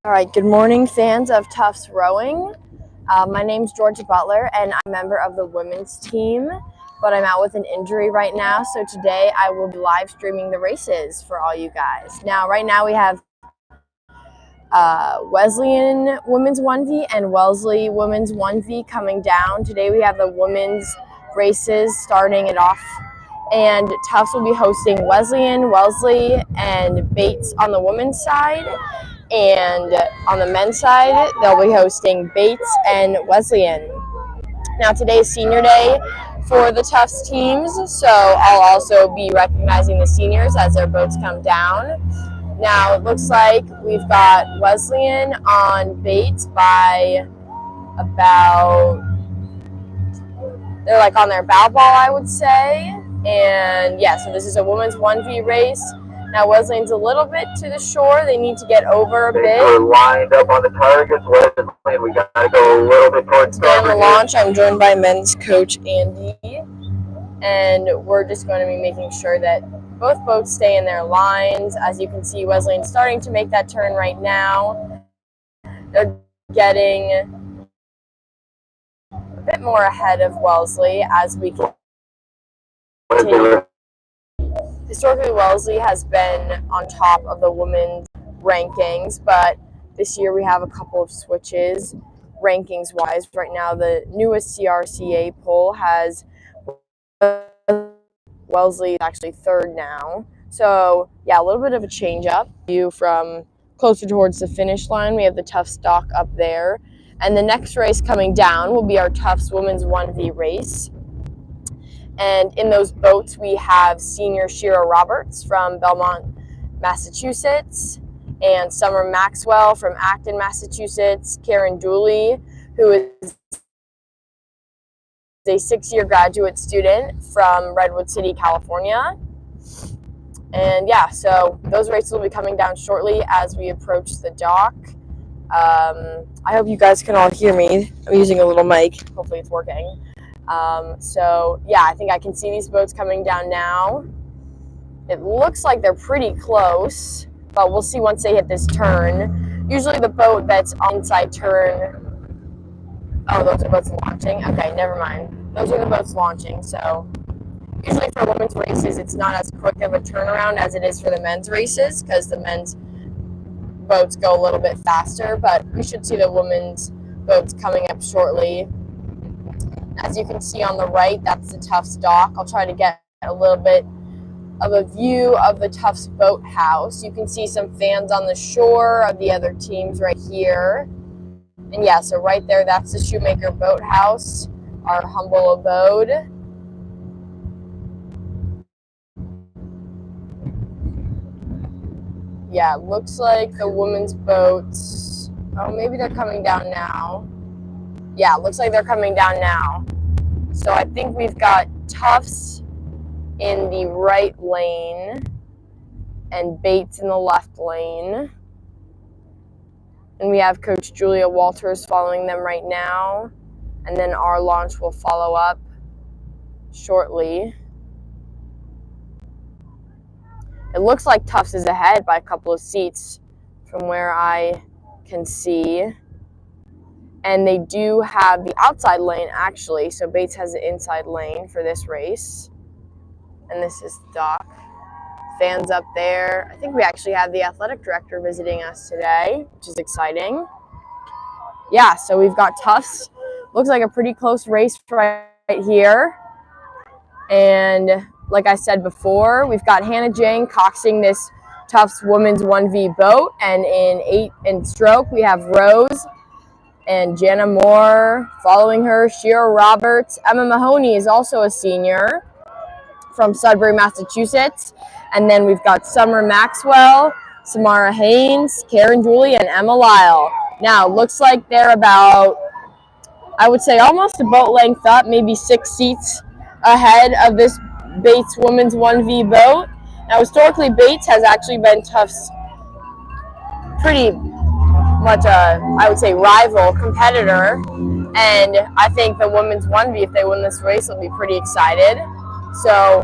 All right, good morning, fans of Tufts Rowing. My name's Georgia Butler, and I'm a member of the women's team, but I'm out with an injury right now, so today I will be live streaming the races for all you guys. Now, right now we have Wesleyan Women's 1V and Wellesley Women's 1V coming down. Today we have the women's races starting it off, and Tufts will be hosting Wesleyan, Wellesley, and Bates on the women's side. And on the men's side, they'll be hosting Bates and Wesleyan. Now, today is senior day for the Tufts teams, so I'll also be recognizing the seniors as their boats come down. Now, it looks like we've got Wesleyan on Bates by about, they're like on their bow ball, I would say. And yeah, so this is a women's 1V race. Now Wesleyan's a little bit to the shore. They need to get over a bit. We're lined up on the targets. Wesleyan, we got to go a little bit towards the on the launch. I'm joined by men's coach Andy, and we're just going to be making sure that both boats stay in their lines. As you can see, Wesleyan's starting to make that turn right now. They're getting a bit more ahead of Wellesley as we continue. Historically, Wellesley has been on top of the women's rankings, but this year we have a couple of switches rankings-wise. Right now, the newest CRCA poll has Wellesley actually third now. So, yeah, a little bit of a change-up. View from closer towards the finish line. We have the Tufts dock up there. And the next race coming down will be our Tufts Women's 1V race. And in those boats, we have senior Shira Roberts from Belmont, Massachusetts, and Summer Maxwell from Acton, Massachusetts, Karen Dooley, who is a 6-year graduate student from Redwood City, California. And yeah, so those races will be coming down shortly as we approach the dock. I hope you guys can all hear me. I'm using a little mic. Hopefully it's working. So yeah, I think I can see these boats coming down now. It looks like they're pretty close, but we'll see once they hit this turn. Usually the boat that's on inside turn, oh, those are boats launching. Okay, never mind. Those are the boats launching. So usually for women's races, it's not as quick of a turnaround as it is for the men's races, because the men's boats go a little bit faster, but we should see the women's boats coming up shortly. As you can see on the right, that's the Tufts dock. I'll try to get a little bit of a view of the Tufts boathouse. You can see some fans on the shore of the other teams right here. And yeah, so right there, that's the Shoemaker Boathouse, our humble abode. Yeah, looks like the women's boats, oh, maybe they're coming down now. Yeah, looks like they're coming down now. So I think we've got Tufts in the right lane and Bates in the left lane. And we have Coach Julia Walters following them right now. And then our launch will follow up shortly. It looks like Tufts is ahead by a couple of seats from where I can see. And they do have the outside lane, actually. So Bates has the inside lane for this race. And this is the dock. Fans up there. I think we actually have the athletic director visiting us today, which is exciting. Yeah, so we've got Tufts. Looks like a pretty close race right here. And like I said before, we've got Hannah Jang coxing this Tufts Women's 1V boat. And in 8 in stroke, we have Rose and Jana Moore following her, Shira Roberts. Emma Mahoney is also a senior from Sudbury, Massachusetts. And then we've got Summer Maxwell, Samara Haynes, Karen Dooley, and Emma Lyle. Now, looks like they're about, I would say, almost a boat length up, maybe 6 seats ahead of this Bates Women's 1V boat. Now, historically, Bates has actually been Tufts' pretty much a, I would say, rival competitor, and I think the women's 1V, if they win this race, will be pretty excited. So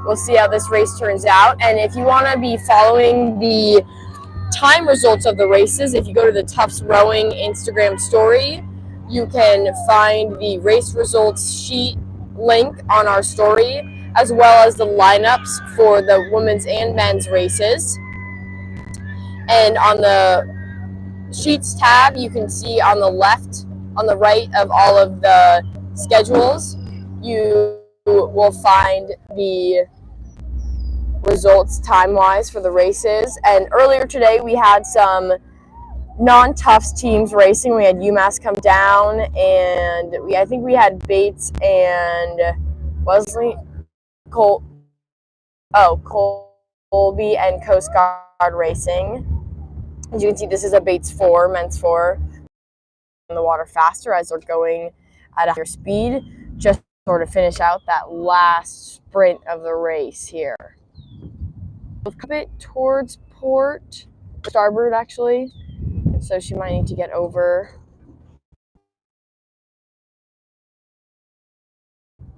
we'll see how this race turns out. And if you want to be following the time results of the races, if you go to the Tufts Rowing Instagram story, you can find the race results sheet link on our story, as well as the lineups for the women's and men's races. And on the Sheets tab, you can see on the right of all of the schedules, you will find the results time-wise for the races. And earlier today, we had some non-Tufts teams racing. We had UMass come down, and I think we had Bates and Wesley, Colby and Coast Guard racing. As you can see, this is a Bates 4, men's 4. In the water faster as they're going at a higher speed, just sort of finish out that last sprint of the race here. A bit towards port, starboard actually, so she might need to get over.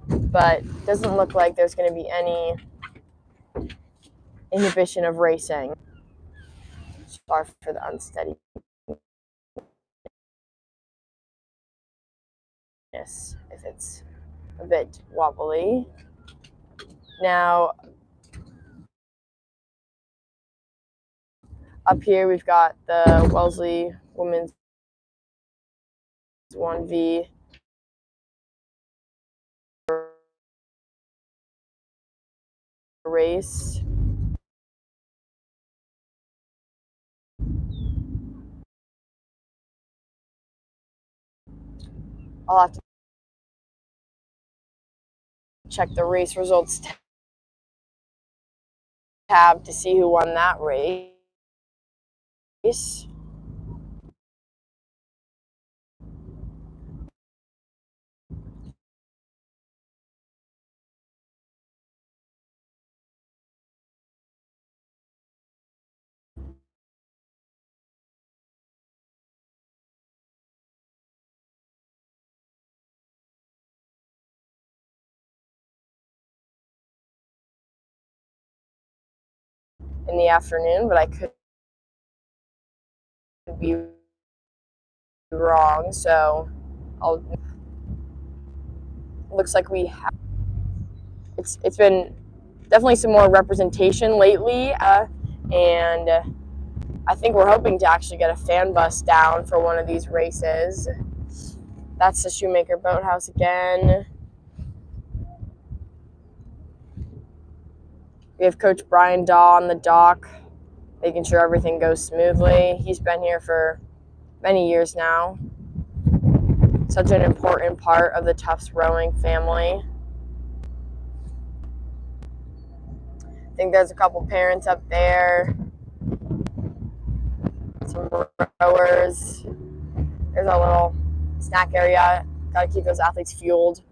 But doesn't look like there's going to be any inhibition of racing. Sorry for the unsteady. If it's a bit wobbly. Now, up here we've got the Wellesley Women's 1V race. I'll have to check the race results tab to see who won that race. In the afternoon, but I could be wrong, so looks like we have it's been definitely some more representation lately, and I think we're hoping to actually get a fan bus down for one of these races. That's the Shoemaker Boathouse again. We have Coach Brian Daw on the dock, making sure everything goes smoothly. He's been here for many years now. Such an important part of the Tufts rowing family. I think there's a couple parents up there. Some rowers. There's a little snack area. Gotta keep those athletes fueled.